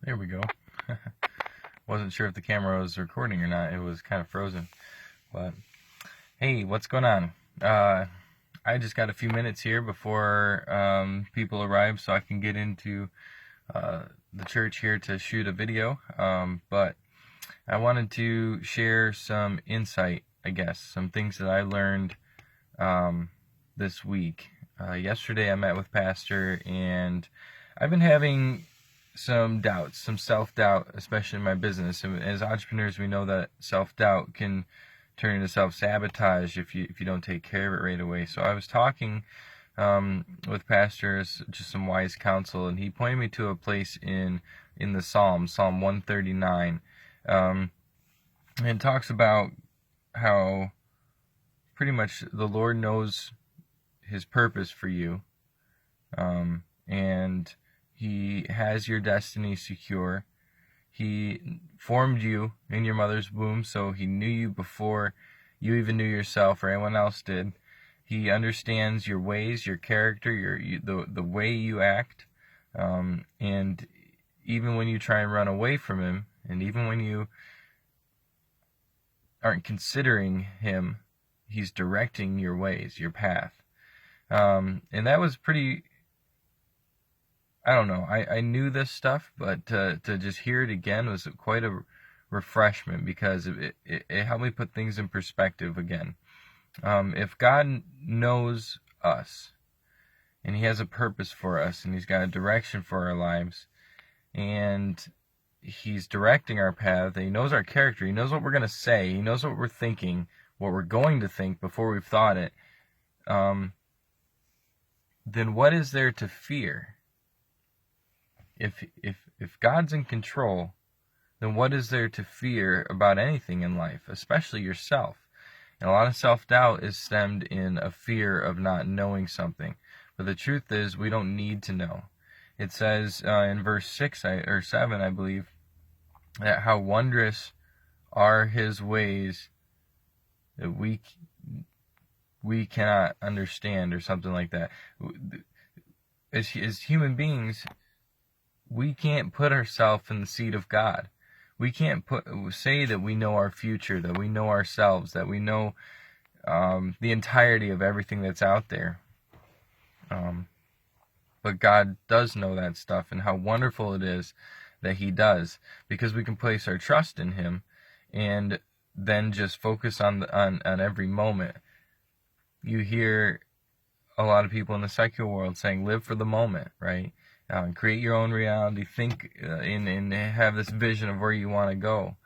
There we go. Wasn't sure if the camera was recording or not. It was kind of frozen. But hey, what's going on? I just got a few minutes here before people arrive, so I can get into the church here to shoot a video. But I wanted to share some insight, I guess, some things that I learned this week. Yesterday, I met with Pastor, and I've been having some doubts, some self-doubt, especially in my business. And as entrepreneurs, we know that self-doubt can turn into self-sabotage if you don't take care of it right away. So I was talking with pastors, just some wise counsel, and he pointed me to a place in the Psalm 139, and it talks about how pretty much the Lord knows His purpose for you, and He has your destiny secure. He formed you in your mother's womb, so He knew you before you even knew yourself or anyone else did. He understands your ways, your character, the way you act, and even when you try and run away from Him, and even when you aren't considering Him, He's directing your ways, your path. And that was pretty, I don't know, I knew this stuff, but to just hear it again was quite a refreshment, because it helped me put things in perspective again. If God knows us, and He has a purpose for us, and He's got a direction for our lives, and He's directing our path, and He knows our character, He knows what we're going to say, He knows what we're thinking, what we're going to think before we've thought it, then what is there to fear? If God's in control, then what is there to fear about anything in life, especially yourself? And a lot of self-doubt is stemmed in a fear of not knowing something. But the truth is, we don't need to know. It says in verse 6 or 7, I believe, that how wondrous are His ways that we cannot understand, or something like that. As human beings, we can't put ourselves in the seat of God. We can't say that we know our future, that we know ourselves, that we know the entirety of everything that's out there. But God does know that stuff, and how wonderful it is that He does, because we can place our trust in Him and then just focus on every moment. You hear a lot of people in the secular world saying, live for the moment, right? Create your own reality, think and have this vision of where you want to go.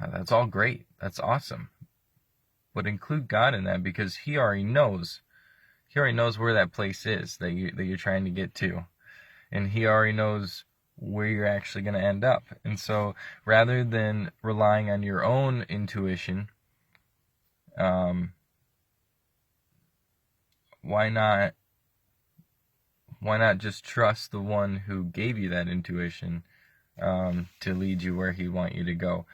That's all great. That's awesome. But include God in that, because He already knows. He already knows where that place is that you're trying to get to. And He already knows where you're actually going to end up. And so rather than relying on your own intuition, why not just trust the one who gave you that intuition to lead you where He wants you to go?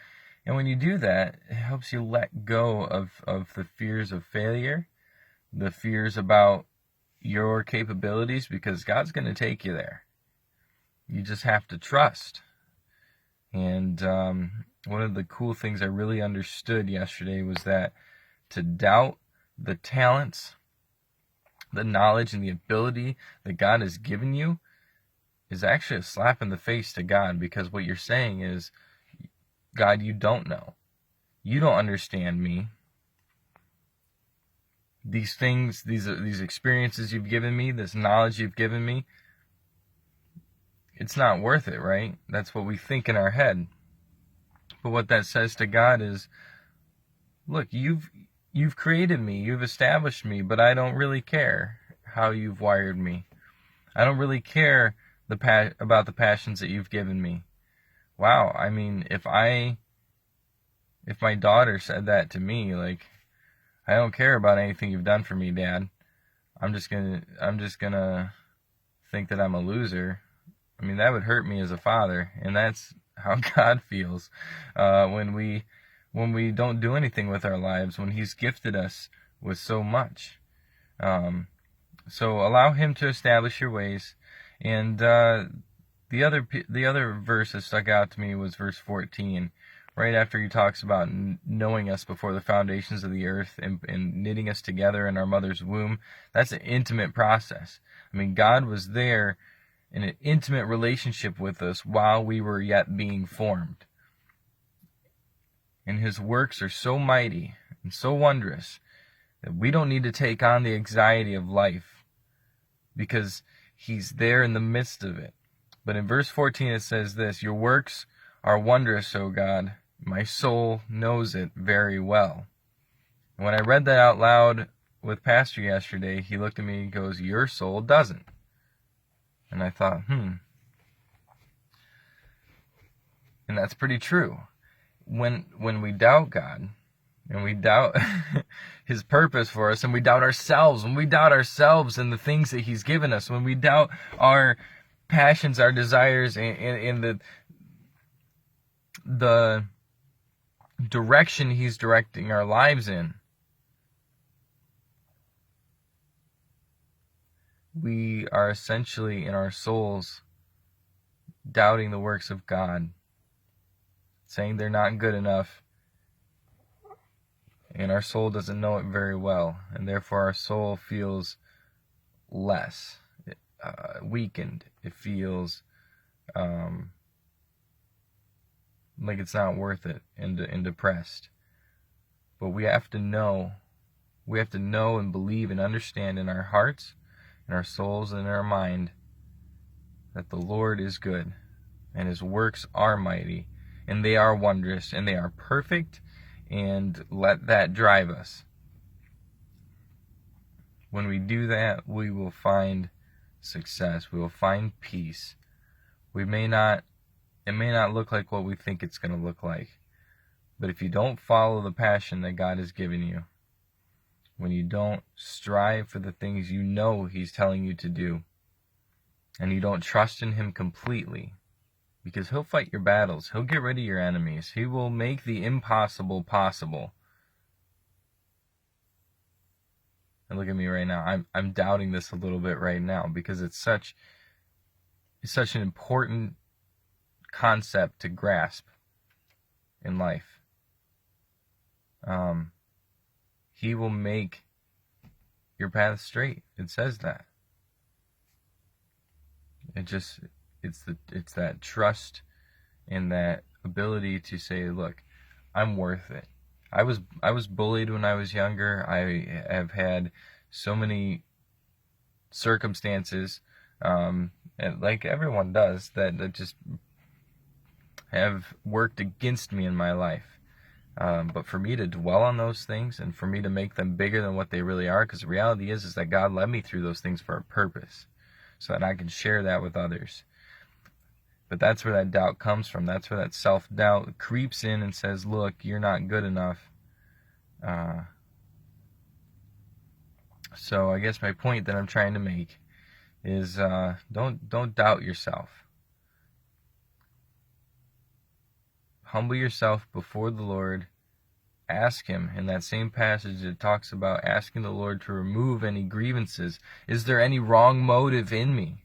And when you do that, it helps you let go of the fears of failure, the fears about your capabilities, because God's going to take you there. You just have to trust. And one of the cool things I really understood yesterday was that to doubt the talents, the knowledge, and the ability that God has given you is actually a slap in the face to God, because what you're saying is, God, you don't know. You don't understand me. These things, these experiences you've given me, this knowledge you've given me, it's not worth it, right? That's what we think in our head. But what that says to God is, look, you've created me, you've established me, but I don't really care how you've wired me. I don't really care about the passions that you've given me. Wow, I mean, if my daughter said that to me, like, I don't care about anything you've done for me, Dad. I'm just gonna think that I'm a loser. I mean, that would hurt me as a father, and that's how God feels when we don't do anything with our lives, when He's gifted us with so much. So allow Him to establish your ways, and the other verse that stuck out to me was verse 14, right after he talks about knowing us before the foundations of the earth and knitting us together in our mother's womb. That's an intimate process. I mean, God was there in an intimate relationship with us while we were yet being formed. And his works are so mighty and so wondrous that we don't need to take on the anxiety of life because he's there in the midst of it. But in verse 14 it says this, your works are wondrous, O God. My soul knows it very well. And when I read that out loud with Pastor yesterday, he looked at me and goes, your soul doesn't. And I thought, And that's pretty true. When we doubt God, and we doubt his purpose for us, and we doubt ourselves, when we doubt ourselves and the things that he's given us, when we doubt our passions, our desires, and the direction he's directing our lives in, we are essentially in our souls doubting the works of God, saying they're not good enough, and our soul doesn't know it very well, and therefore our soul feels less weakened. It feels like it's not worth it, and depressed. But we have to know and believe and understand in our hearts, in our souls, and in our mind that the Lord is good, and his works are mighty, and they are wondrous, and they are perfect, and let that drive us. When we do that, we will find success. We will find peace. It may not look like what we think it's going to look like. But if you don't follow the passion that God has given you, when you don't strive for the things you know he's telling you to do, and you don't trust in him completely, because he'll fight your battles, he'll get rid of your enemies, he will make the impossible possible. And look at me right now. I'm doubting this a little bit right now because it's such an important concept to grasp in life. He will make your path straight. It says that. It's that trust and that ability to say, look, I'm worth it. I was bullied when I was younger. I have had so many circumstances, and like everyone does, that just have worked against me in my life. But for me to dwell on those things and for me to make them bigger than what they really are, because the reality is that God led me through those things for a purpose, so that I can share that with others. But that's where that doubt comes from. That's where that self-doubt creeps in and says, look, you're not good enough. So I guess my point that I'm trying to make is don't doubt yourself. Humble yourself before the Lord. Ask him. In that same passage, it talks about asking the Lord to remove any grievances. Is there any wrong motive in me?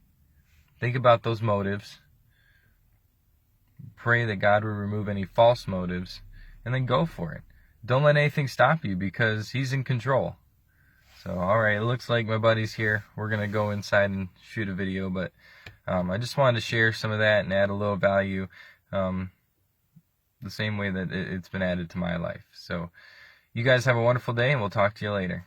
Think about those motives. Pray that God will remove any false motives, and then go for it. Don't let anything stop you, because he's in control. So, alright, it looks like my buddy's here. We're going to go inside and shoot a video, but I just wanted to share some of that and add a little value, the same way that it's been added to my life. So, you guys have a wonderful day, and we'll talk to you later.